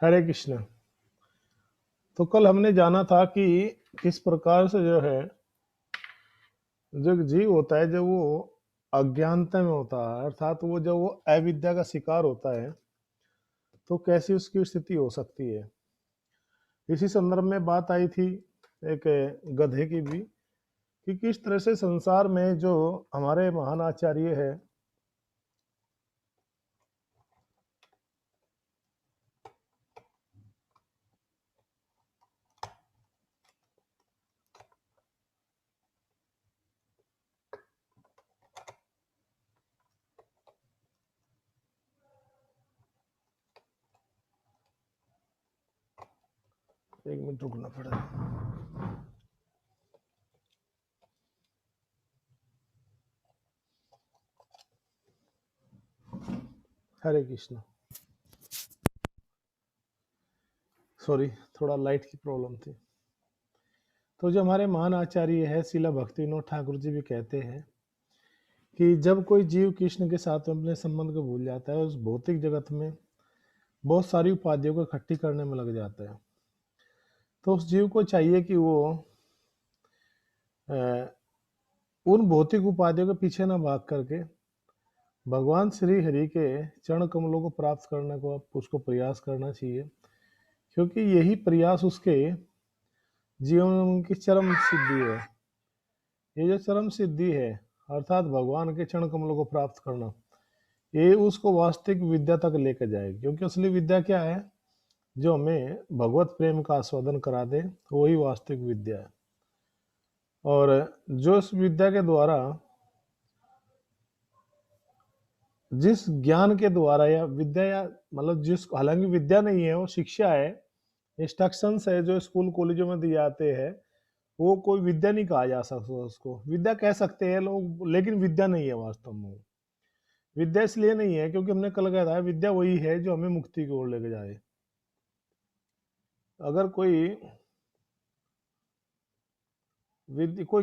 हरे कृष्ण। तो कल हमने जाना था कि किस प्रकार से जो है जो जीव होता है, जब वो अज्ञानता में होता है, अर्थात वो जब वो अविद्या का शिकार होता है, तो कैसी उसकी स्थिति हो सकती है। इसी संदर्भ में बात आई थी एक गधे की भी, कि किस तरह से संसार में जो हमारे महान आचार्य है, एक मिनट रुकना पड़ेगा। हरे कृष्ण। सॉरी, थोड़ा लाइट की प्रॉब्लम थी। तो जो हमारे महान आचार्य है शिला भक्तिविनोद ठाकुर जी भी कहते हैं कि जब कोई जीव कृष्ण के साथ में अपने संबंध को भूल जाता है, उस भौतिक जगत में बहुत सारी उपाधियों को इकट्ठी करने में लग जाता है, तो उस जीव को चाहिए कि वो अ, उन भौतिक उपाधियों के पीछे न भाग करके भगवान श्री हरि के चरण कमलों को प्राप्त करने को उसको प्रयास करना चाहिए, क्योंकि यही प्रयास उसके जीवन की चरम सिद्धि है। ये जो चरम सिद्धि है, अर्थात भगवान के चरण कमलों को प्राप्त करना, ये उसको वास्तविक विद्या तक लेकर जाएगी। क्योंकि असली विद्या क्या है? जो हमें भगवत प्रेम का आस्वादन करा दे, वही वास्तविक विद्या है। और जो इस विद्या के द्वारा, जिस ज्ञान के द्वारा या विद्या या मतलब जिस, हालांकि विद्या नहीं है, वो शिक्षा है, इंस्ट्रक्शंस है जो स्कूल कॉलेजों में दिए जाते हैं, वो कोई विद्या नहीं कहा जा सकता। उसको विद्या कह सकते हैं लोग, लेकिन विद्या नहीं है वास्तव में। विद्या इसलिए नहीं है क्योंकि हमने कल कहा था, विद्या वही है जो हमें मुक्ति की ओर लेके जाए। अगर कोई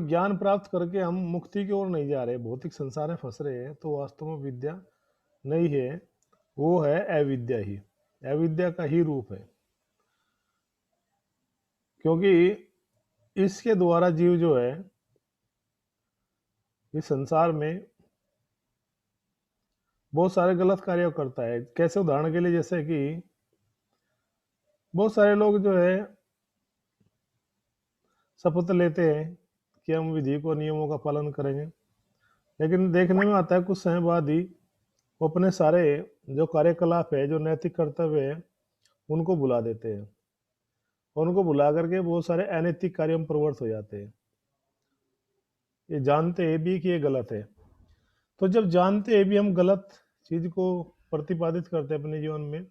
ज्ञान प्राप्त करके हम मुक्ति की ओर नहीं जा रहे, भौतिक संसार में फंस रहे हैं, तो वास्तव में विद्या नहीं है, वो है अविद्या ही। अविद्या का ही रूप है। क्योंकि इसके द्वारा जीव जो है इस संसार में बहुत सारे गलत कार्य करता है। कैसे? उदाहरण के लिए, जैसे कि बहुत सारे लोग जो है शपथ लेते हैं कि हम विधि को, नियमों का पालन करेंगे, लेकिन देखने में आता है कुछ समय बाद ही वो अपने सारे जो कार्यकलाप है, जो नैतिक कर्तव्य है, उनको बुला देते हैं, और उनको बुला करके बहुत सारे अनैतिक कार्यों में प्रवृत्त हो जाते हैं, ये जानते हैं भी कि ये गलत है। तो जब जानते हैं भी हम गलत चीज को प्रतिपादित करते हैं अपने जीवन में,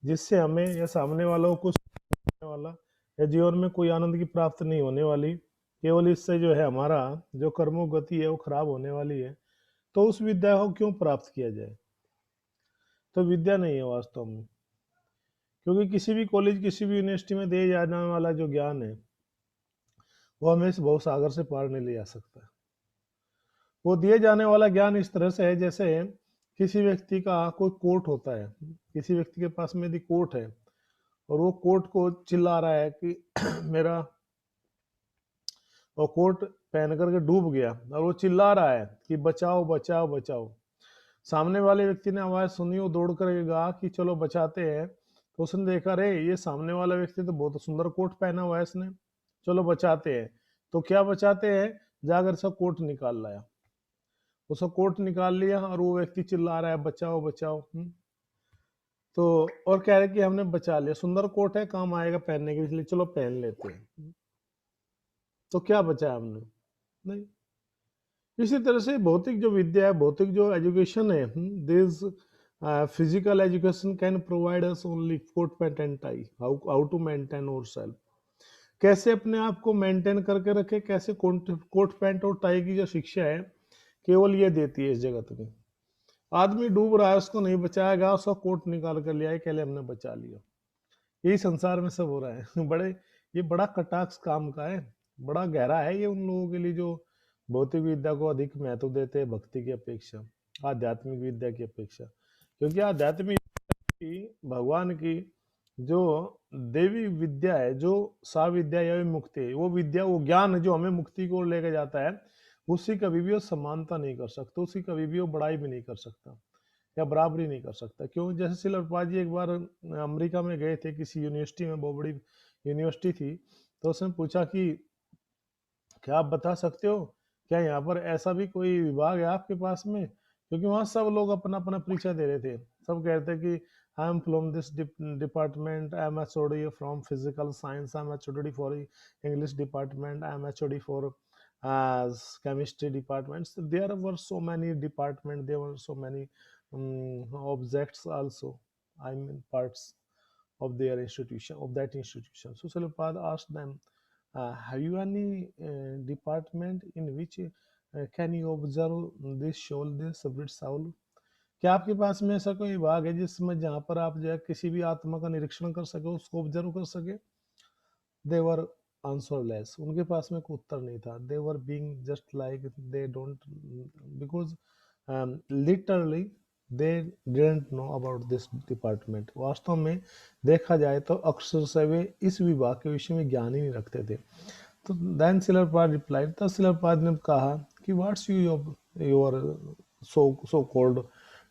जिससे हमें या सामने वालों को होने वाला या जीवन में कोई आनंद की प्राप्त नहीं होने वाली, केवल इससे जो है हमारा जो कर्मों गति है वो खराब होने वाली है, तो उस विद्या को क्यों प्राप्त किया जाए? तो विद्या नहीं है वास्तव में। क्योंकि किसी भी कॉलेज, किसी भी यूनिवर्सिटी में दिए जाने वाला जो ज्ञान है, वो हमें इस भवसागर से पार नहीं ले जा सकता। वो दिए जाने वाला ज्ञान इस तरह से है, जैसे किसी व्यक्ति का कोई कोट होता है, किसी व्यक्ति के पास में यदि कोट है और वो कोट को चिल्ला रहा है कि मेरा, और कोट पहन करके डूब गया और वो चिल्ला रहा है कि बचाओ बचाओ बचाओ। सामने वाले व्यक्ति ने आवाज सुनी, वो दौड़ कर कहा कि चलो बचाते हैं। तो उसने देखा, रे ये सामने वाला व्यक्ति तो बहुत सुंदर कोट पहना हुआ है इसने, चलो बचाते हैं। तो क्या बचाते हैं? जाकर सब कोट निकाल लाया, उसका कोट निकाल लिया और वो व्यक्ति चिल्ला रहा है बचाओ बचाओ। तो और कह रहे कि हमने बचा लिया, सुंदर कोट है, काम आएगा पहनने के लिए, इसलिए चलो पहन लेते हैं। तो क्या बचा हमने? नहीं। इसी तरह से भौतिक जो विद्या है, भौतिक जो एजुकेशन है, this physical education can provide us only coat pant and tie, how to maintain और सेल्फ, कैसे अपने आप को मेंटेन करके रखे, कैसे कोट पैंट और टाई की जो शिक्षा है, केवल ये देती है इस जगत में। आदमी डूब रहा है, उसको नहीं बचाया गया, उसका कोट निकाल कर लिया, कहले हमने बचा लिया। यही संसार में सब हो रहा है। ये बड़ा कटाक्ष काम का है, बड़ा गहरा है ये उन लोगों के लिए जो भौतिक विद्या को अधिक महत्व देते हैं भक्ति की अपेक्षा, आध्यात्मिक विद्या की अपेक्षा। क्योंकि आध्यात्मिक की, भगवान की जो देवी विद्या है, जो सा विद्या या मुक्ति है, वो विद्या, वो ज्ञान है जो हमें मुक्ति की ओर लेके जाता है, उसकी कभी भी वो समानता नहीं कर सकता, उसकी कभी भी वो बड़ाई भी नहीं कर सकता या बराबरी नहीं कर सकता। क्यों? जैसे श्रील प्रभुपाद जी एक बार अमेरिका में गए थे किसी यूनिवर्सिटी में, बहुत बड़ी यूनिवर्सिटी थी, तो उसने पूछा कि क्या आप बता सकते हो क्या यहाँ पर ऐसा भी कोई विभाग है आपके पास में, क्योंकि वहाँ सब लोग अपना अपना परिचय दे रहे थे। सब कह रहे थे कि I am from this department, I am HOD from physical science, I am HOD for English department, I am HOD for chemistry departments. There were so many departments, there were so many objects also, I mean parts of their institution, of that institution. So Prabhupada asked them, have you any department in which can you observe this soul, this spirit soul? क्या आपके पास में ऐसा कोई विभाग है जिसमें जहाँ पर आप जो है किसी भी आत्मा का निरीक्षण कर सके, उसको ऑब्जर्व कर सके? दे वर आंसरलेस, उनके पास में कोई उत्तर नहीं था। They were being just like they don't, because literally they didn't know about this department. वास्तव में देखा जाए तो अक्सर से वे इस विभाग के विषय में ज्ञान ही नहीं रखते थे। तो देन शिलरपाद रिप्लाइड, तब शिलरपाद ने कहा कि what's your so called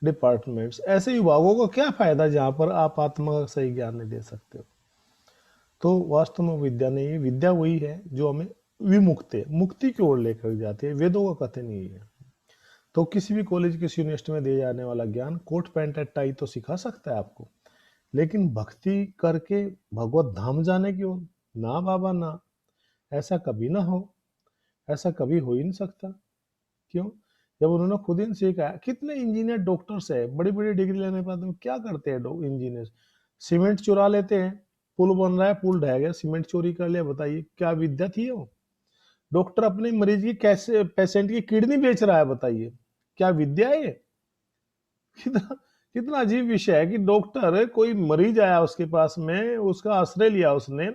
departments, ऐसे विभागों का क्या फायदा जहाँ पर आप आत्मा का सही ज्ञान नहीं दे सकते हो। तो वास्तव में विद्या नहीं है, विद्या वही है जो हमें विमुक्त है, मुक्ति की ओर लेकर जाती है। वेदों का कथन यही है। तो किसी भी कॉलेज, किसी यूनिवर्सिटी में दिया जाने वाला ज्ञान कोट पैंट टाई तो सिखा सकता है आपको, लेकिन भक्ति करके भगवत धाम जाने की ओर ना बाबा ना, ऐसा कभी ना हो, ऐसा कभी हो ही नहीं सकता। क्यों? जब उन्होंने खुद ही सीखा है। कितने इंजीनियर डॉक्टर्स है, बड़ी बड़ी डिग्री लेने के बाद में क्या करते हैं इंजीनियर? सीमेंट चुरा लेते हैं, पुल बन रहा है, पुल ढह गया, सीमेंट चोरी कर लिया। बताइए क्या विद्या थी वो? डॉक्टर अपने मरीज की कैसे, पेशेंट की किडनी बेच रहा है, बताइए क्या विद्या है ये? कितना कितना अजीब विषय है कि डॉक्टर, कोई मरीज आया उसके पास में, उसका आश्रय लिया उसने,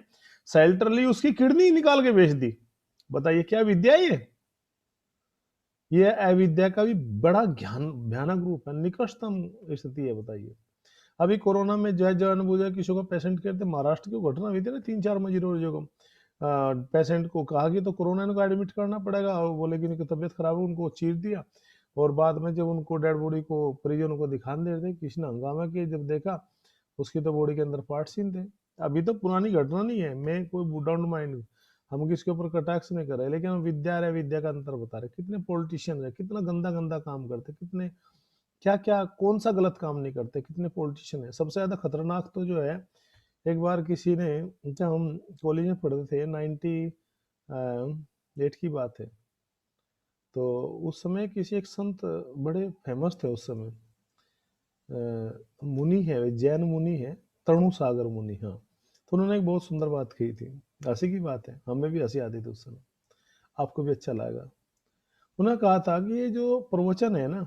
शेल्टर ली, उसकी किडनी निकाल के बेच दी। बताइए क्या विद्या है ये अविद्या का भी बड़ा ज्ञान भयानक रूप है, निकृष्टतम स्थिति है। बताइए अभी कोरोना में जो है जानबूझा किसी को पेशेंट करते, महाराष्ट्र की घटना हुई थी ना, 3-4 मरीजों को पेशेंट को कहा कि तो कोरोना इनको एडमिट करना पड़ेगा, और बोले कि उनकी तबीयत खराब है, उनको चीर दिया। और बाद में जब उनको डेड बॉडी को परिजनों को दिखाने दे रहे थे, किसी ने हंगामा किया, जब देखा उसकी तो बॉडी के अंदर पार्ट्स ही थे। अभी तो पुरानी घटना नहीं है, मैं कोई डोंट माइंड, हम किसके ऊपर कटाक्ष नहीं कर रहे, लेकिन हम विद्या है, विद्या का अंतर बता रहे। कितने पॉलिटिशियन है, कितना गंदा गंदा काम करते, कितने क्या क्या कौन सा गलत काम नहीं करते, कितने पॉलिटिशियन है। सबसे ज्यादा खतरनाक तो जो है, एक बार किसी ने, जब हम कॉलेज में पढ़ते थे 98 की बात है, तो उस समय किसी एक संत बड़े फेमस थे उस समय, मुनि है, जैन मुनि है, तरणु सागर मुनि। हाँ, तो उन्होंने एक बहुत सुंदर बात कही थी, हंसी की बात है, हमें भी हंसी आती थी उस समय, आपको भी अच्छा लगेगा। उन्होंने कहा था कि ये जो प्रवचन है ना,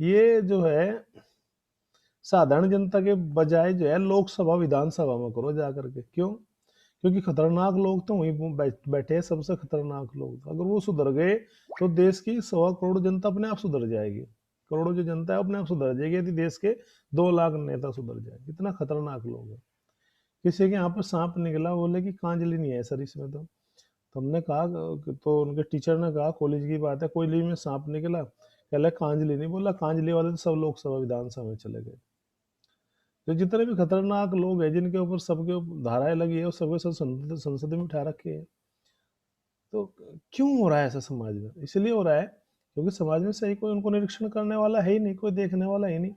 ये जो है साधारण जनता के बजाय जो है लोकसभा विधानसभा में करो जा करके। क्यों? क्योंकि खतरनाक लोग तो वहीं बैठे हैं, सबसे खतरनाक लोग। अगर वो सुधर गए तो देश की 1.25 करोड़ जनता अपने आप सुधर जाएगी। करोड़ों जो जनता है अपने आप सुधर जाएगी, यदि देश के 2 लाख नेता सुधर जाए। इतना खतरनाक लोग है। किसी के यहाँ पर सांप निकला, बोले कि कांजलि नहीं है सर इसमें। तो हमने कहा, तो उनके टीचर ने कहा, कॉलेज की बात है, कोयली में सांप निकला, कहला कांजलि नहीं। बोला कांजलि वाले तो सब लोकसभा विधानसभा में चले गए। तो जितने भी खतरनाक लोग हैं, जिनके ऊपर सबके धाराएं लगी है, वो सबके सब संसद में उठा रखे हैं। तो क्यों हो रहा है ऐसा समाज में? इसलिए हो रहा है क्योंकि समाज में सही कोई उनको निरीक्षण करने वाला है ही नहीं, कोई देखने वाला है नहीं।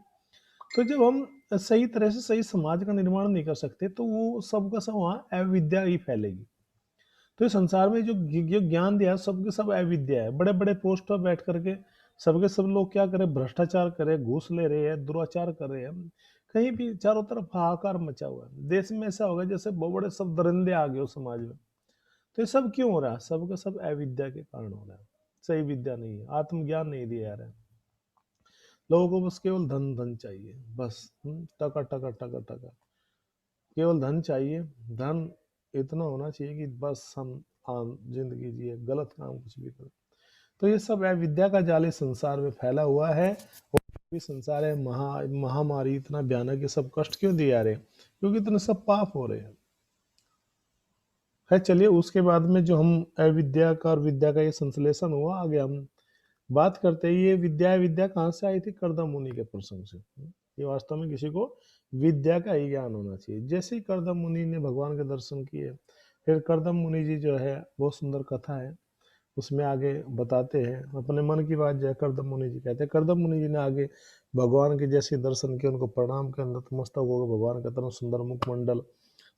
तो जब हम सही तरह से सही समाज का निर्माण नहीं कर सकते, तो वो सबका सब वहाँ अविद्या ही फैलेगी। तो इस संसार में जो ज्ञान दिया है, सबके सब अविद्या है। बड़े बड़े पोस्ट पर बैठ करके सबके सब लोग क्या करे, भ्रष्टाचार करे, घूस ले रहे हैं, दुराचार कर रहे हैं, कहीं भी चारों तरफ हाहाकार मचा हुआ है। देश में ऐसा होगा जैसे बहुत बड़े सब दरिंदे आ गए उस समाज में। तो ये सब क्यों हो रहा है? सबका सब अविद्या के कारण हो रहा है। सही विद्या नहीं है, आत्मज्ञान नहीं दिया जा रहा है। लोगों को बस केवल धन धन चाहिए, बस टका टका टका टका, केवल धन चाहिए। धन इतना होना चाहिए कि बस हम आम जिंदगी जिए, गलत काम कुछ भी करें। तो ये सब अविद्या का जाल इस संसार में फैला हुआ है। और भी संसार है, महामारी इतना भयानक, ये सब कष्ट क्यों दिए जा रहे हैं? क्योंकि इतने सब पाप हो रहे हैं। है, चलिए उसके बाद में जो हम अविद्या का और विद्या का ये संश्लेषण हुआ, आगे हम बात करते हैं ये विद्या विद्या कहाँ से आई थी, कर्दम मुनि के प्रसंग से। ये वास्तव में किसी को विद्या का ही ज्ञान होना चाहिए। जैसे ही कर्दम मुनि ने भगवान के दर्शन किए, फिर कर्दम मुनि जी जो है, बहुत सुंदर कथा है, उसमें आगे बताते हैं अपने मन की बात। जो है कर्दम मुनि जी कहते हैं, कर्दम मुनि जी ने आगे भगवान के जैसे दर्शन किए, उनको प्रणाम के नतमस्तक हो गए, भगवान का तरह सुंदर मुखमंडल,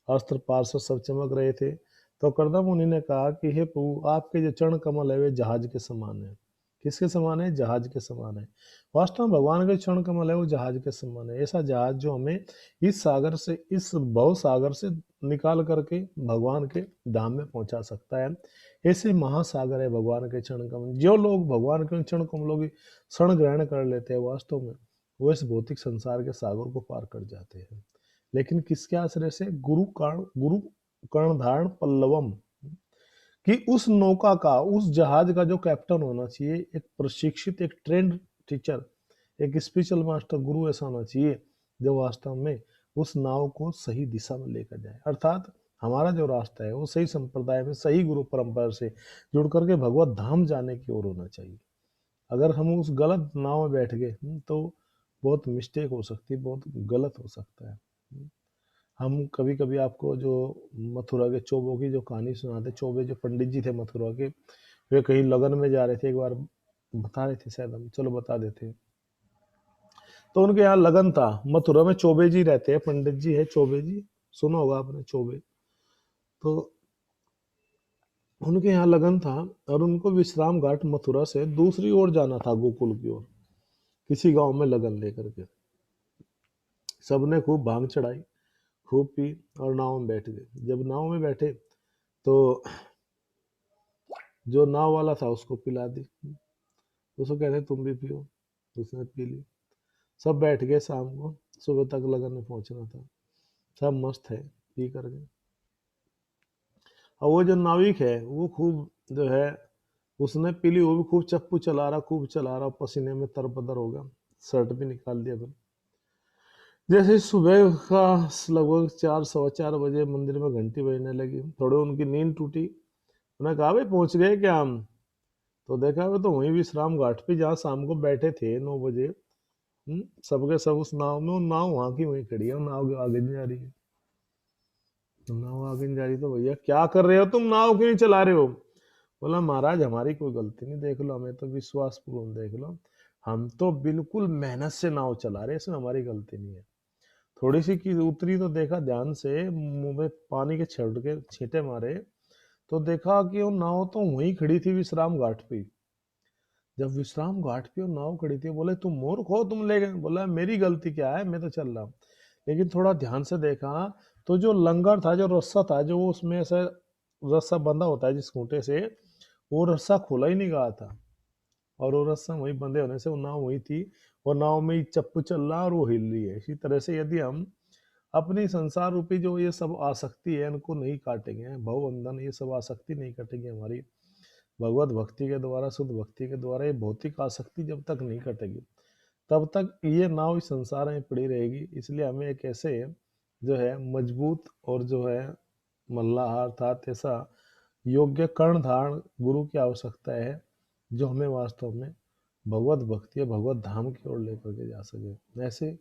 अस्त्र पार्श्व सब चमक रहे थे। तो कर्दम मुनि ने कहा कि हे प्रभु, आपके जो चरण कमल है वे जहाज के समान है। किसके समान है? जहाज के समान है। वास्तव में भगवान के चरण कमल है वो जहाज के समान है। ऐसा जहाज जो हमें इस सागर से, इस भव सागर से निकाल करके भगवान के धाम में पहुंचा सकता है। ऐसे महासागर है भगवान के चरण कमल। जो लोग भगवान के चरण कमलों की शरण ग्रहण कर लेते हैं, वास्तव में वो इस भौतिक संसार के सागर को पार कर जाते हैं। लेकिन किसके आश्रय से? गुरु कर्णधारण पल्लवम, कि उस नौका का, उस जहाज का जो कैप्टन होना चाहिए, एक प्रशिक्षित, एक ट्रेंड टीचर, एक स्पिरिचुअल मास्टर, गुरु ऐसा होना चाहिए जो वास्तव में उस नाव को सही दिशा में लेकर जाए। अर्थात हमारा जो रास्ता है वो सही संप्रदाय में, सही गुरु परंपरा से जुड़ करके भगवत धाम जाने की ओर होना चाहिए। अगर हम उस गलत नाव में बैठ गए तो बहुत मिस्टेक हो सकती है, बहुत गलत हो सकता है। हम कभी कभी आपको जो मथुरा के चोबों की जो कहानी सुनाते, चोबे जो पंडित जी थे मथुरा के, वे कहीं लगन में जा रहे थे, एक बार बता रहे थे शायद, हम चलो बता देते हैं। तो उनके यहाँ लगन था, मथुरा में चोबे जी रहते हैं, पंडित जी है चोबे जी, सुना होगा आपने चोबे। तो उनके यहाँ लगन था और उनको विश्राम घाट मथुरा से दूसरी ओर जाना था, गोकुल की ओर, किसी गांव में लगन लेकर के। सबने खूब भांग चढ़ाई, खूब पी और नाव में बैठ गए। जब नाव में बैठे तो जो नाव वाला था उसको पिला दी, उसको कहते तुम भी पियो, उसने पी ली। सब बैठ गए, शाम को सुबह तक लगन में पहुंचना था, सब मस्त है पी करके। और वो जो नाविक है वो खूब जो है, उसने पी ली, वो भी खूब चप्पू चला रहा, खूब चला रहा, पसीने में तरबदर हो गया, शर्ट भी निकाल दिया। फिर जैसे सुबह का लगभग 4, 4:15 बजे मंदिर में घंटी बजने लगी, थोड़े उनकी नींद टूटी। उन्होंने कहा भाई पहुंच गए क्या हम? तो देखा वो तो वहीं विश्राम घाट पे जहाँ शाम को बैठे थे 9 बजे। सबके सब उस नाव में, वो नाव वहां की वहीं खड़ी है, वो नाव आगे नहीं जा रही है। तो नाव आगे नहीं जा रही तो भैया क्या कर रहे हो तुम, नाव क्यों नहीं चला रहे हो? बोला महाराज हमारी कोई गलती नहीं, देख लो हमें तो विश्वास पूर्ण देख लो, हम तो बिल्कुल मेहनत से नाव चला रहे, इसमें हमारी गलती नहीं है। थोड़ी सी की उतरी तो देखा ध्यान से, मुंह में पानी के छींटे छींटे मारे, तो देखा कि वो नाव तो वहीं खड़ी थी विश्राम घाट पे। जब विश्राम घाट पे वो नाव खड़ी थी, बोले तुम मूर्ख हो, तुम ले गए। बोला मेरी गलती क्या है, मैं तो चल रहा हूँ। लेकिन थोड़ा ध्यान से देखा तो जो लंगर था, जो रस्सा था, जो उसमें से रस्सा बंधा होता है जिस खूंटे से, वो रस्सा खुला ही नहीं गया था। और वो रस्सा वहीं बंधे होने से वो नाव वही थी, और नाव में ही चप्पू चल रहा और वो हिल रही है। इसी तरह से यदि हम अपनी संसार रूपी जो ये सब आसक्ति है इनको नहीं काटेंगे, भवबंधन, ये सब आसक्ति नहीं कटेगी हमारी भगवत भक्ति के द्वारा, शुद्ध भक्ति के द्वारा, ये भौतिक आसक्ति जब तक नहीं कटेगी तब तक ये नाव इस संसार में पड़ी रहेगी। इसलिए हमें एक ऐसे जो है मजबूत और जो है मल्लाहार था ऐसा योग्य कर्णधारण गुरु की आवश्यकता है, जो हमें वास्तव में भगवत भक्ति या भगवत धाम की ओर लेकर के जा सके। ऐसे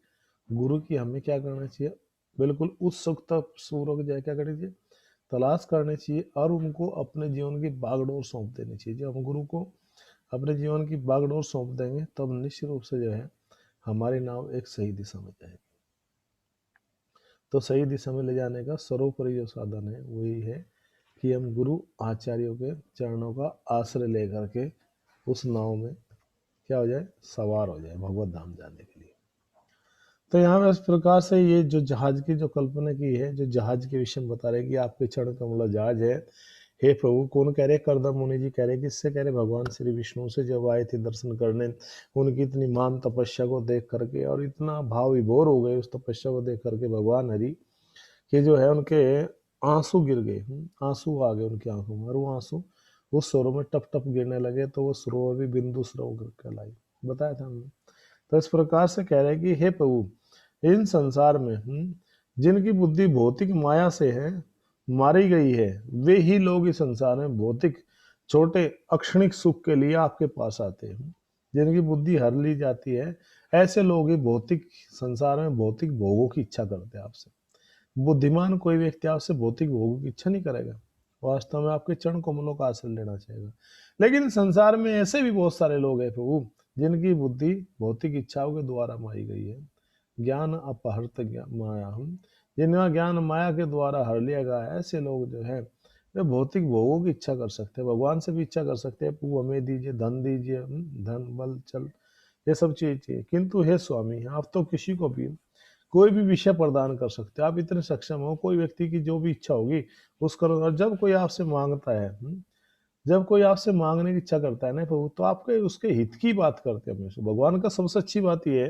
गुरु की हमें क्या करना चाहिए? बिल्कुल उत्सुकता पूर्वक जो है क्या करनी चाहिए? तलाश करनी चाहिए और उनको अपने जीवन की बागडोर सौंप देनी चाहिए। जब हम गुरु को अपने जीवन की बागडोर सौंप देंगे तब निश्चित रूप से जो है हमारी नाव एक सही दिशा में जाएगी। तो सही दिशा में ले जाने का सर्वोपरि जो साधन है वही है कि हम गुरु आचार्यों के चरणों का आश्रय लेकर के उस नाव में क्या हो जाए, सवार हो जाए भगवत धाम जाने के लिए। तो यहाँ पे इस प्रकार से ये जो जहाज की जो कल्पना की है, जो जहाज के विषय में बता रहे कि आपके चरण कमला जहाज है। हे प्रभु, कौन कह रहे? कर्दम मुनि जी कह रहे। किससे कह रहे? भगवान श्री विष्णु से जब आए थे दर्शन करने, उनकी इतनी महान तपस्या को देख करके और इतना भाव विभोर हो गए उस तपस्या को देख करके भगवान हरि, कि जो है उनके आंसू गिर गए, आंसू आ गए उनकी आंखों में, और वो आंसू उस सरोवर में टप टप गिरने लगे। तो वो सरोवर भी बिंदु सरोवर कहलाई, बताया था हमने। तो इस प्रकार से कह रहे हैं कि हे प्रभु, इन संसार में जिनकी बुद्धि भौतिक माया से है मारी गई है, वे ही लोग इस संसार में भौतिक छोटे अक्षणिक सुख के लिए आपके पास आते हैं। जिनकी बुद्धि हर ली जाती है, ऐसे लोग ही भौतिक संसार में भौतिक भोगों की इच्छा करते हैं आपसे। बुद्धिमान कोई व्यक्ति आपसे भौतिक भोगों की इच्छा नहीं करेगा, वास्तव में आपके चरण कमलों का आश्रय लेना चाहेगा। लेकिन संसार में ऐसे भी बहुत सारे लोग हैं प्रभु, जिनकी बुद्धि भौतिक इच्छाओं के द्वारा मारी गई है। ज्ञान अपहृत माया हम, जिनका ज्ञान माया के द्वारा हर लिया गया है, ऐसे लोग जो है वे भौतिक भोगों की इच्छा कर सकते हैं, भगवान से भी इच्छा कर सकते हैं, प्रभु हमें दीजिए, धन दीजिए, धन बल चल ये सब चीज चाहिए। किंतु हे स्वामी, आप तो किसी को भी कोई भी विषय प्रदान कर सकते हैं, आप इतने सक्षम हो, कोई व्यक्ति की जो भी इच्छा होगी उस करो। और जब कोई आपसे मांगता है, जब कोई आपसे मांगने की इच्छा करता है ना प्रभु, तो आपके उसके हित की बात करते हैं हमेशा। भगवान का सबसे अच्छी बात यह है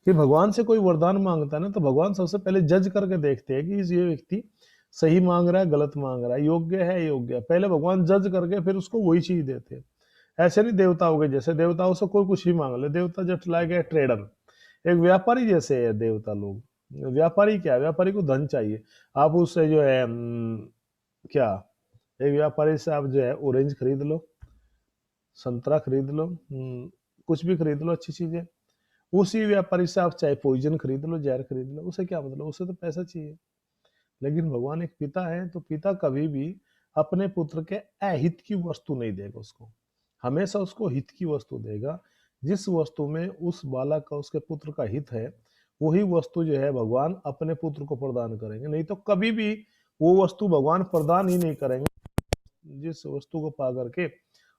कि भगवान से कोई वरदान मांगता है ना, तो भगवान सबसे पहले जज करके देखते हैं कि ये व्यक्ति सही मांग रहा है, गलत मांग रहा है, योग्य है योग्य है। पहले भगवान जज करके फिर उसको वही चीज देते हैं। ऐसे नहीं देवताओं के जैसे, देवताओं से कोई कुछ भी मांग ले, देवता जट लाएगा ट्रेडर, एक व्यापारी जैसे है देवता लोग। व्यापारी क्या है, व्यापारी को धन चाहिए। आप उससे जो है क्या, एक व्यापारी से आप जो है ऑरेंज खरीद लो, संतरा खरीद लो, कुछ भी खरीद लो अच्छी चीजें। उसी व्यापारी से आप चाहे पॉइजन खरीद लो, जहर खरीद लो, उसे क्या मतलब, उसे तो पैसा चाहिए। लेकिन भगवान एक पिता है, तो पिता कभी भी अपने पुत्र के अहित की वस्तु नहीं देगा उसको, हमेशा उसको हित की वस्तु देगा। जिस वस्तु में उस बालक का, उसके पुत्र का हित है, वही वस्तु जो है भगवान अपने पुत्र को प्रदान करेंगे। नहीं तो कभी भी वो वस्तु भगवान प्रदान ही नहीं करेंगे जिस वस्तु को पा करके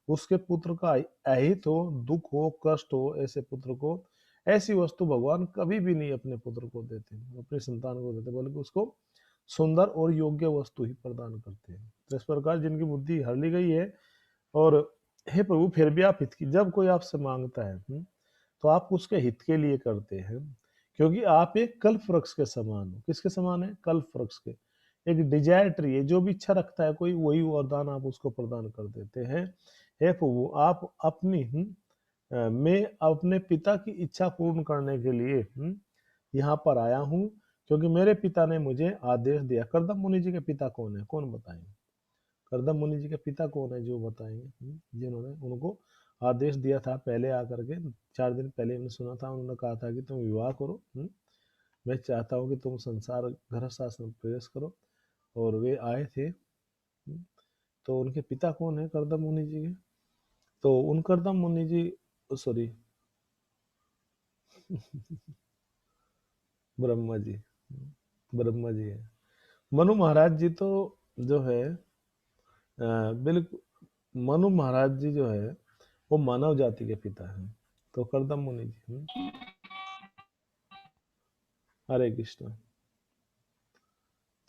उसके पुत्र का अहित हो, दुख हो, कष्ट हो। ऐसे पुत्र को, ऐसी वस्तु भगवान कभी भी नहीं अपने पुत्र को देते, अपनी संतान को देते, बल्कि उसको सुंदर और योग्य वस्तु ही प्रदान करते हैं। तो इस प्रकार जिनकी बुद्धि हर ली गई है, और हे प्रभु फिर भी आप हित की, जब कोई आपसे मांगता है तो आप उसके हित के लिए करते हैं, क्योंकि आप एक कल्प वृक्ष के समान हो। किसके समान है? कल्प वृक्ष के। एक डिजायर ट्री है, जो भी इच्छा रखता है कोई, वही वरदान आप उसको प्रदान कर देते हैं। हे प्रभु आप अपनी मैं अपने पिता की इच्छा पूर्ण करने के लिए यहाँ पर आया हूँ, क्योंकि मेरे पिता ने मुझे आदेश दिया। करदम मुनि जी के पिता कौन है, कौन बताएंगे? करदम मुनि जी के पिता कौन है जो बताएंगे? जिन्होंने उनको आदेश दिया था पहले आकर के, 4 दिन पहले मैंने सुना था, उन्होंने कहा था कि तुम विवाह करो, मैं चाहता हूँ कि तुम संसार गृहस्थ आश्रम में प्रवेश करो। और वे आए थे। तो उनके पिता कौन है करदम मुनि जी के? तो उन करदम मुनि जी, सॉरी ब्रह्मा जी, ब्रह्मा जी है। मनु महाराज जी तो जो है बिल्कुल, मनु महाराज जी जो है वो मानव जाति के पिता हैं। तो करदम मुनि जी हरे कृष्ण।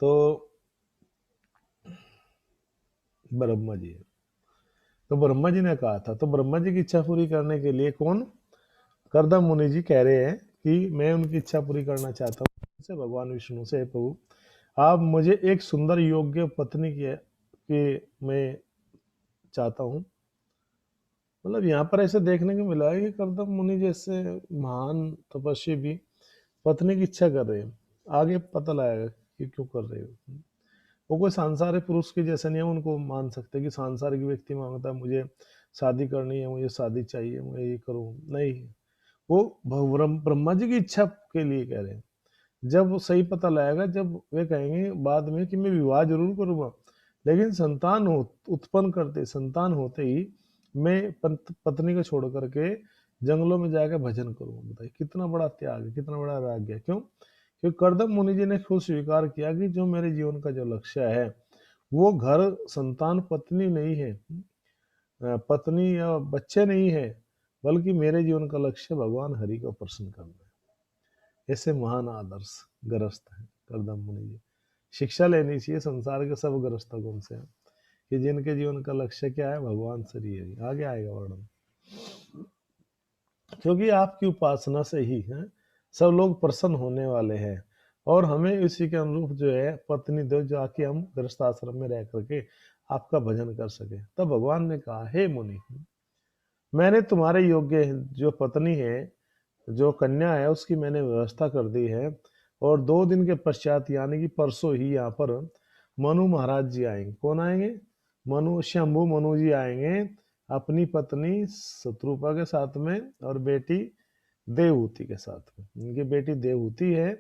तो ब्रह्मा जी है। तो ब्रह्मा जी ने कहा था, तो ब्रह्मा जी की इच्छा पूरी करने के लिए कौन? करदम मुनि जी कह रहे हैं कि मैं उनकी इच्छा पूरी करना चाहता हूँ से, भगवान विष्णु से, प्रभु आप मुझे एक सुंदर योग्य पत्नी की मैं चाहता हूँ। मतलब यहाँ पर ऐसे देखने को मिला है कि करदम मुनि जैसे महान तपस्वी भी पत्नी की इच्छा कर रहे हैं। आगे पता लगेगा कि क्यों कर रहे हो। वो कोई सांसारिक पुरुष के जैसे नहीं है, उनको मान सकते कि सांसारिक व्यक्ति मांगता है मुझे शादी करनी है, मुझे शादी चाहिए, मैं ये करूँ, नहीं। वो ब्रह्मा जी की इच्छा के लिए कह रहे हैं। जब सही पता लगेगा, जब वे कहेंगे बाद में कि मैं विवाह जरूर करूंगा, लेकिन संतान उत्पन्न करते, संतान होते ही मैं पत्नी को छोड़ करके जंगलों में जाकर भजन करूंगा। बताइए कितना बड़ा त्याग है, कितना बड़ा राग है। क्यों? क्योंकि करदम मुनि जी ने खुद स्वीकार किया कि जो मेरे जीवन का जो लक्ष्य है, वो घर संतान पत्नी नहीं है, पत्नी या बच्चे नहीं है, बल्कि मेरे जीवन का लक्ष्य भगवान हरि को प्रसन्न करना है। ऐसे महान आदर्श ग्रस्त है करदम मुनि जी। शिक्षा लेनी चाहिए संसार के सब ग्रस्तों को उनसे, कि जिनके जीवन का लक्ष्य क्या है, भगवान श्री हरि। आगे आएगा वर्णन। क्योंकि आपकी उपासना से ही है सब लोग प्रसन्न होने वाले हैं, और हमें इसी के अनुरूप जो है पत्नी दो, जो आके हम गृहस्थ आश्रम में रह करके आपका भजन कर सके। तब भगवान ने कहा, हे मुनि, मैंने तुम्हारे योग्य जो पत्नी है, जो कन्या है, उसकी मैंने व्यवस्था कर दी है। और 2 दिन के पश्चात यानी कि परसों ही यहाँ पर मनु महाराज जी आएंगे। कौन आएंगे? शंभु मनु जी आएंगे अपनी पत्नी शत्रुपा के साथ में और बेटी देवहूति के साथ में। इनकी बेटी देवहूति है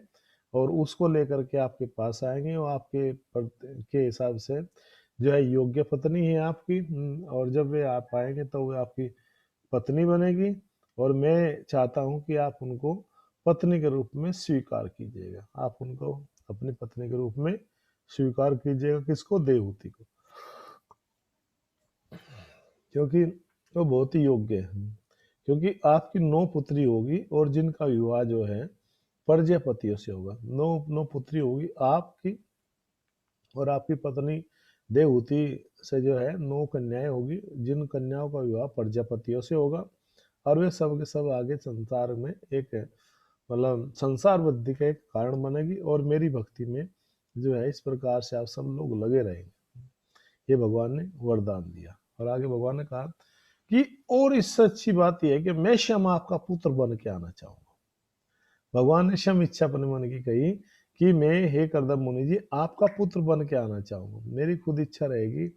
और उसको लेकर के आपके पास आएंगे और आपके के हिसाब से जो है योग्य पत्नी है आपकी। और जब वे आप आएंगे तो वे आपकी पत्नी बनेगी और मैं चाहता हूं कि आप उनको पत्नी के रूप में स्वीकार कीजिएगा। आप उनको अपनी पत्नी के रूप में स्वीकार कीजिएगा। किसको? देवहूति को, क्योंकि वो बहुत ही योग्य है। क्योंकि आपकी 9 पुत्री होगी और जिनका विवाह जो है प्रजापतियों से होगा। 9 पुत्री होगी आपकी और आपकी पत्नी देवहूति से जो है 9 कन्याएं होगी, जिन कन्याओं का विवाह प्रजापतियों से होगा। और वे सब के सब आगे संसार में एक मतलब संसार वृद्धि का एक कारण बनेगी और मेरी भक्ति में जो है इस प्रकार से आप सब लोग लगे रहेंगे। ये भगवान ने वरदान दिया। और आगे भगवान ने कहा कि और इससे अच्छी बात यह है कि मैं स्वयं आपका पुत्र बन के आना चाहूंगा। भगवान ने स्वयं इच्छा अपने मन की कही कि मैं, हे कर्दम मुनि जी, आपका पुत्र बन के आना चाहूंगा। मेरी खुद इच्छा रहेगी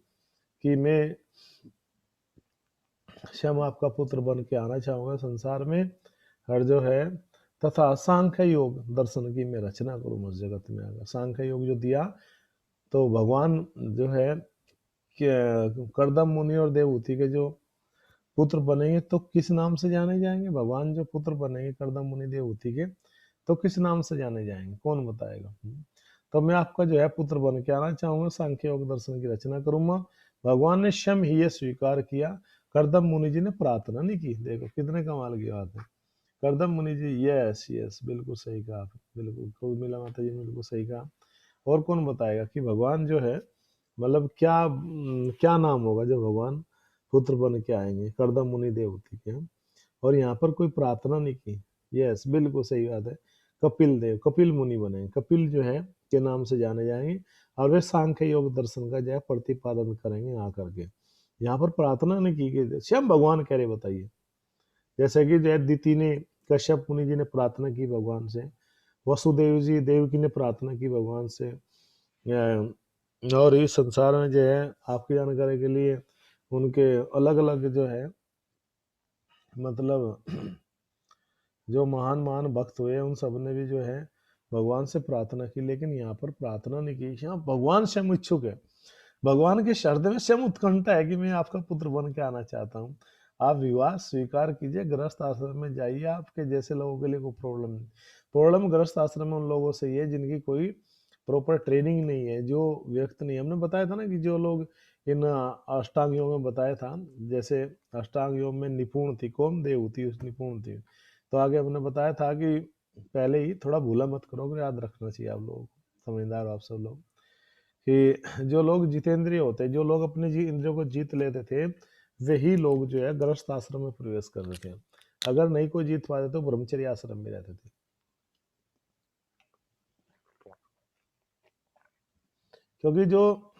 कि मैं स्वयं आपका पुत्र बन के आना चाहूंगा संसार में। और जो है तथा सांख्य योग दर्शन की मैं रचना करूँ उस जगत में आकर। सांख्य योग जो दिया तो भगवान जो है कर्दम मुनि और देवहूति के जो पुत्र बनेंगे तो किस नाम से जाने जाएंगे? भगवान जो पुत्र बनेंगे कर्दम मुनि देवहूति के तो किस नाम से जाने जाएंगे? कौन बताएगा? तो मैं आपका जो है पुत्र बन के आना चाहूंगा, सांख्य योग दर्शन की रचना करूंगा। भगवान ने स्वयं ही ये स्वीकार किया। कर्दम मुनि जी ने प्रार्थना नहीं की। देखो कितने कमाल की बात है। कर्दम मुनि जी, यस यस, बिल्कुल सही कहा आपने, बिल्कुल उर्मिला माता जी ने बिल्कुल सही कहा। और कौन बताएगा कि भगवान जो है मतलब क्या नाम होगा जब भगवान पुत्र बन के आएंगे कर्दम मुनि देवहूति के? और यहाँ पर कोई प्रार्थना नहीं की। यस, बिल्कुल सही बात है। कपिल देव, कपिल मुनि बने, कपिल जो है के नाम से जाने जाएंगे और वे सांख्य योग दर्शन का जो है प्रतिपादन करेंगे यहाँ करके। यहाँ पर प्रार्थना नहीं की गई, स्वयं भगवान कह रहे। बताइए, जैसे कि जो है दिति ने, कश्यप मुनि जी ने प्रार्थना की भगवान से, वसुदेव जी देवकी ने प्रार्थना की भगवान से। और इस संसार में जो है आपकी जानकारी के लिए उनके अलग अलग जो है मतलब जो महान महान भक्त हुए उन सब ने भी जो है भगवान से प्रार्थना की। लेकिन यहाँ पर प्रार्थना नहीं की, यहाँ भगवान स्वयं इच्छुक है। भगवान के हृदय में स्वयं उत्कंठा है कि मैं आपका पुत्र बन के आना चाहता हूँ। आप विवाह स्वीकार कीजिए, गृहस्थ आश्रम में जाइए। आपके जैसे लोगों के लिए कोई प्रॉब्लम नहीं। प्रॉब्लम गृहस्थ आश्रम में उन लोगों से ही है जिनकी कोई प्रॉपर ट्रेनिंग नहीं है, जो व्यक्त नहीं है। हमने बताया था ना कि जो लोग इन अष्टांग योग में बताया था, जैसे अष्टांग योग में निपुण थी कौन? देवहूति उस निपुण थी। तो आगे हमने बताया था कि पहले ही थोड़ा भूला मत करोगे, याद रखना चाहिए आप लोगों को, समझदार आप सब लोग, कि जो लोग जितेंद्रिय होते, जो लोग अपने इंद्रियों को जीत लेते थे, वही लोग जो है गृहस्थ आश्रम में प्रवेश करते थे। अगर नहीं कोई जीत पाते तो ब्रह्मचर्य आश्रम में रहते थे। क्योंकि जो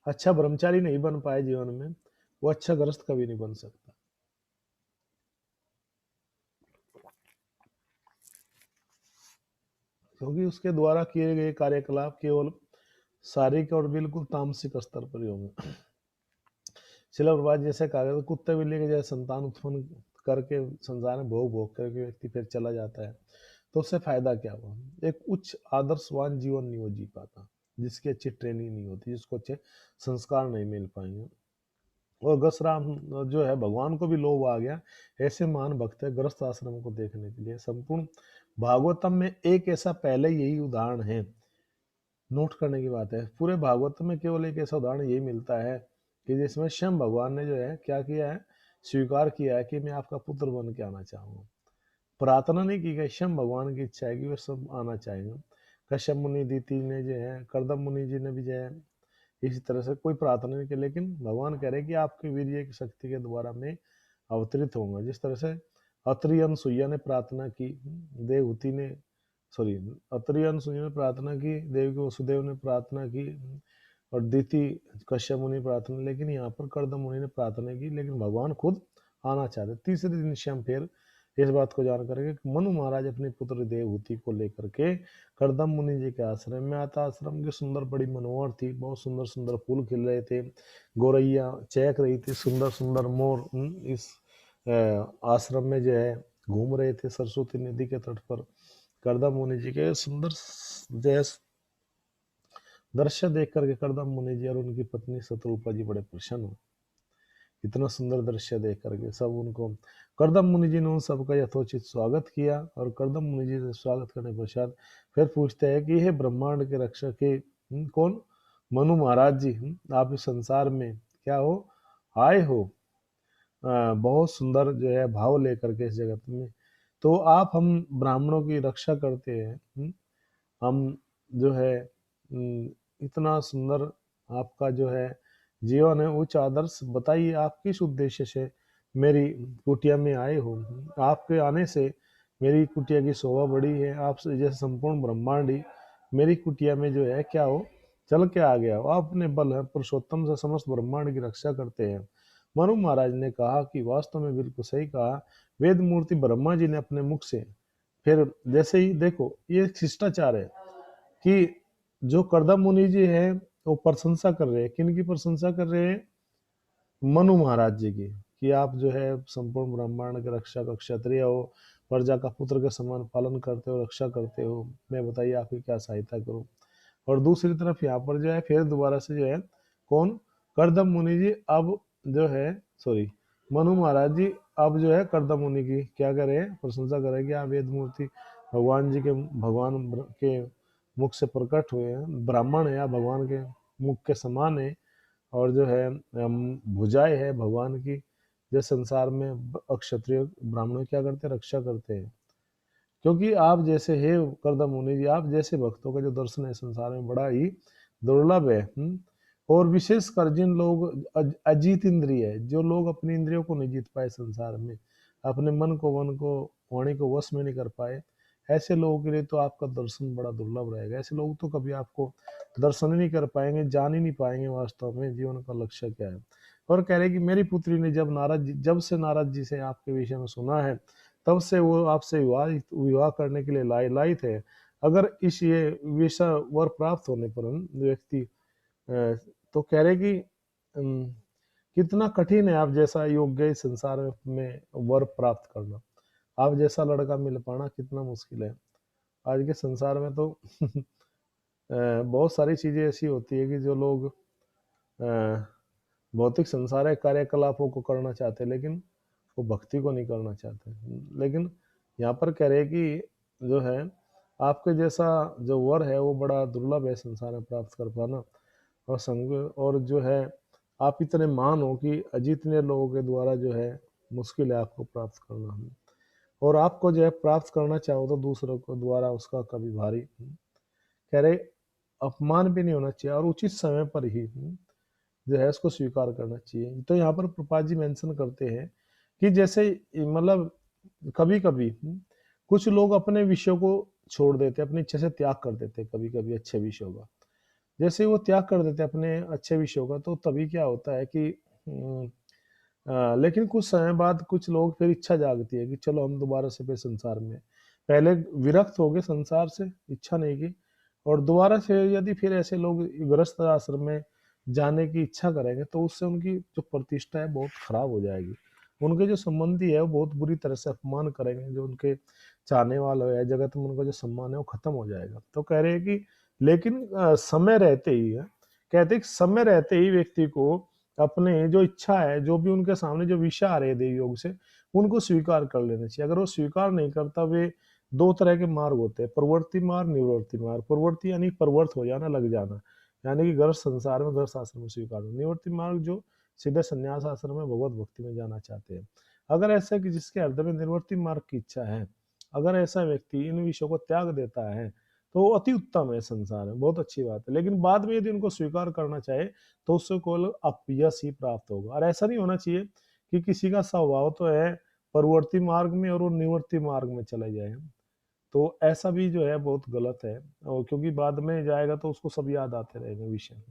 अच्छा ब्रह्मचारी नहीं बन पाए जीवन में, वो अच्छा गृहस्थ कभी नहीं बन सकता। क्योंकि उसके द्वारा किए गए कार्यकलाप केवल शारीरिक और बिल्कुल तामसिक स्तर पर ही होंगे। शिला प्रभात जैसे कहा, कुत्ते बिल्ली के जैसे संतान उत्पन्न करके संसार में भोग भोग करके व्यक्ति फिर चला जाता है, तो उससे फायदा क्या हुआ? एक उच्च आदर्शवान जीवन नहीं वो जी पाता, जिसकी अच्छी ट्रेनिंग नहीं होती, जिसको अच्छे संस्कार नहीं मिल पाएंगे। और गसराम जो है भगवान को भी लोभ आ गया, ऐसे महान भक्त है गृहस्थ आश्रम को देखने के लिए। संपूर्ण भागवतम में एक ऐसा पहले यही उदाहरण है, नोट करने की बात है। पूरे भागवत में केवल एक ऐसा उदाहरण यही मिलता है कि जिसमें स्वयं भगवान ने जो है क्या किया है, स्वीकार किया है कि मैं आपका पुत्र बन के आना चाहूंगा। प्रार्थना नहीं की गई, स्वयं भगवान की इच्छा है कि वे सब आना चाहेंगे। कश्यप मुनि, दीति ने जो है, कर्दम मुनि जी ने भी जो है इसी तरह से कोई प्रार्थना नहीं की। लेकिन भगवान कह रहे कि आपके वीर्य की शक्ति के द्वारा मैं अवतरित होऊंगा। जिस तरह से अत्रि अनुसुईया ने प्रार्थना की, देवहूति ने, सॉरी, अत्रि अनुसुईया ने प्रार्थना की, देव के वसुदेव ने प्रार्थना की और दीति कश्यप मुनि प्रार्थना, लेकिन यहाँ पर कर्दम मुनि ने प्रार्थना की। लेकिन भगवान खुद आना चाहते। तीसरे दिन स्वयं फिर इस बात को जान करके कि मनु महाराज अपनी पुत्र देवहूति को लेकर के करदम मुनि जी के आश्रम में आता। आश्रम की सुंदर बड़ी मनोहर थी, बहुत सुंदर सुंदर फूल खिल रहे थे, गोरैया चहक रही थी, सुंदर सुंदर मोर इस आश्रम में जो है घूम रहे थे सरस्वती नदी के तट पर। करदम मुनि जी के सुंदर जो है दृश्य देख करके करदम मुनि जी और उनकी पत्नी शत्रुपा जी बड़े प्रसन्न हुए। इतना सुंदर दृश्य देख करके सब उनको करदम मुनि जी ने उन सबका यथोचित स्वागत किया। और करदम मुनि जी से स्वागत करने के पश्चात फिर पूछते हैं कि हे ब्रह्मांड के रक्षक के कौन? मनु महाराज जी, आप इस संसार में क्या हो आए हो? बहुत सुंदर जो है भाव लेकर के इस जगत में, तो आप हम ब्राह्मणों की रक्षा करते हैं। हम जो है इतना सुंदर आपका जो है जीवन है, उच्च आदर्श, बताइए आप किस उद्देश्य से मेरी कुटिया में आए हो? आपके आने से मेरी कुटिया की शोभा बढ़ी है। आपसे जैसे संपूर्ण ब्रह्मांड ही मेरी कुटिया में जो है क्या हो चल के आ गया हो। आप अपने बल है पुरुषोत्तम से समस्त ब्रह्मांड की रक्षा करते हैं। मनु महाराज ने कहा कि वास्तव में बिल्कुल सही कहा। वेद मूर्ति ब्रह्मा जी ने अपने मुख से, फिर जैसे ही देखो ये शिष्टाचार है कि जो करदम मुनि जी हैं वो प्रशंसा कर रहे हैं। किनकी प्रशंसा कर रहे हैं? मनु महाराज जी की, कि आप जो है संपूर्ण ब्रह्मांड के रक्षक क्षत्रिय हो, प्रजा का पुत्र के समान पालन करते हो, रक्षा करते हो। मैं बताइए आपकी क्या सहायता करूं? और दूसरी तरफ यहाँ पर जो है फिर दोबारा से जो है कौन? करदम मुनि जी अब जो है सॉरी मनु महाराज जी अब जो है करदम मुनि की क्या कर रहे हैं? प्रशंसा कर रहे हैं कि आप वेद मूर्ति भगवान जी के के मुख से प्रकट हुए हैं, ब्राह्मण है, आप भगवान के मुख के समान है। और जो है भुजाएं है भगवान की, जो संसार में अक्षत्रिय ब्राह्मणों क्या करते हैं? रक्षा करते हैं। क्योंकि आप जैसे है करदम मुनि जी, आप जैसे भक्तों का जो दर्शन है संसार में बड़ा ही दुर्लभ है। और विशेषकर जिन लोग अजीत इंद्रिय है, जो लोग अपनी इंद्रियों को नहीं जीत पाए संसार में, अपने मन को वाणी को वश में नहीं कर पाए, ऐसे लोगों के लिए तो आपका दर्शन बड़ा दुर्लभ रहेगा। ऐसे लोग तो कभी आपको दर्शन ही नहीं कर पाएंगे, जान ही नहीं पाएंगे वास्तव में जीवन का लक्ष्य क्या है। और कह रहे कि मेरी पुत्री ने जब से नारद जी से आपके विषय में सुना है, तब से वो आपसे विवाह करने के लिए लायित है। अगर इस ये विषय वर प्राप्त होने पर व्यक्ति तो कह रहे कि कितना कठिन है आप जैसा योग्य इस संसार में वर प्राप्त करना। आप जैसा लड़का मिल पाना कितना मुश्किल है आज के संसार में। तो बहुत सारी चीजें ऐसी होती है कि जो लोग भौतिक संसारिक कार्यकलापों को करना चाहते हैं, लेकिन वो भक्ति को नहीं करना चाहते। लेकिन यहाँ पर कह रहे कि जो है आपके जैसा जो वर है वो बड़ा दुर्लभ है संसार में प्राप्त कर पाना। और संग और जो है आप इतने महान हो कि अजितने लोगों के द्वारा जो है मुश्किल है आपको प्राप्त करना। और आपको जो है प्राप्त करना चाहो तो दूसरों को द्वारा उसका कभी भारी कह रहे अपमान भी नहीं होना चाहिए, और उचित समय पर ही जो है इसको स्वीकार करना चाहिए। तो यहाँ पर प्रभुपाद जी मेंशन करते हैं कि जैसे मतलब कभी कभी कुछ लोग अपने विषयों को छोड़ देते, अपनी इच्छा से त्याग कर देते कभी कभी अच्छे विषयों का। जैसे वो त्याग कर देते अपने अच्छे विषयों का, तो तभी क्या होता है कि लेकिन कुछ समय बाद कुछ लोग फिर इच्छा जागती है कि चलो हम दोबारा से फिर संसार में, पहले विरक्त हो गए संसार से, इच्छा नहीं की, और दोबारा से यदि फिर ऐसे लोग गृहस्थ आश्रम में जाने की इच्छा करेंगे तो उससे उनकी जो प्रतिष्ठा है बहुत खराब हो जाएगी। उनके जो संबंधी है वो बहुत बुरी तरह से अपमान करेंगे, जो उनके चाहने वाले है जगत में उनका जो सम्मान है वो खत्म हो जाएगा। तो कह रहे हैं कि लेकिन समय रहते ही है, कहते हैं कि समय रहते ही व्यक्ति को अपने जो इच्छा है, जो भी उनके सामने जो विषय आ रहे देव योग से, उनको स्वीकार कर लेना चाहिए। अगर वो स्वीकार नहीं करता, वे दो तरह के मार्ग होते हैं, प्रवृत्ति मार्ग, निवृत्ति मार्ग। प्रवृत्ति यानी प्रवृत्त हो जाना, लग जाना, यानी कि घर संसार में घर शास्त्र में स्वीकार। निवृत्ति मार्ग जो सीधे संन्यास आश्रम में भगवत भक्ति में जाना चाहते हैं। अगर ऐसा कि जिसके हृदय में निवृत्ति मार्ग की इच्छा है, अगर ऐसा व्यक्ति इन विषयों को त्याग देता है तो वो अति उत्तम है संसार में, बहुत अच्छी बात है। लेकिन बाद में यदि उनको स्वीकार करना चाहे तो उससे केवल अपयश ही प्राप्त होगा। और ऐसा नहीं होना चाहिए कि किसी का स्वभाव तो है प्रवृत्ति मार्ग में और वो निवृत्ति मार्ग में चला जाए, तो ऐसा भी जो है बहुत गलत है। और क्योंकि बाद में जाएगा तो उसको सब याद आते रहेंगे विषय।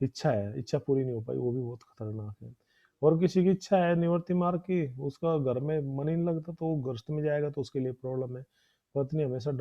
इच्छा है, इच्छा पूरी नहीं हो पाई, वो भी बहुत खतरनाक है। और किसी की इच्छा है निवृत्ति मार्ग की, उसका घर में मन ही नहीं लगता तो वो गृहस्थ में जाएगा तो उसके लिए प्रॉब्लम है। पत्नी हमेशा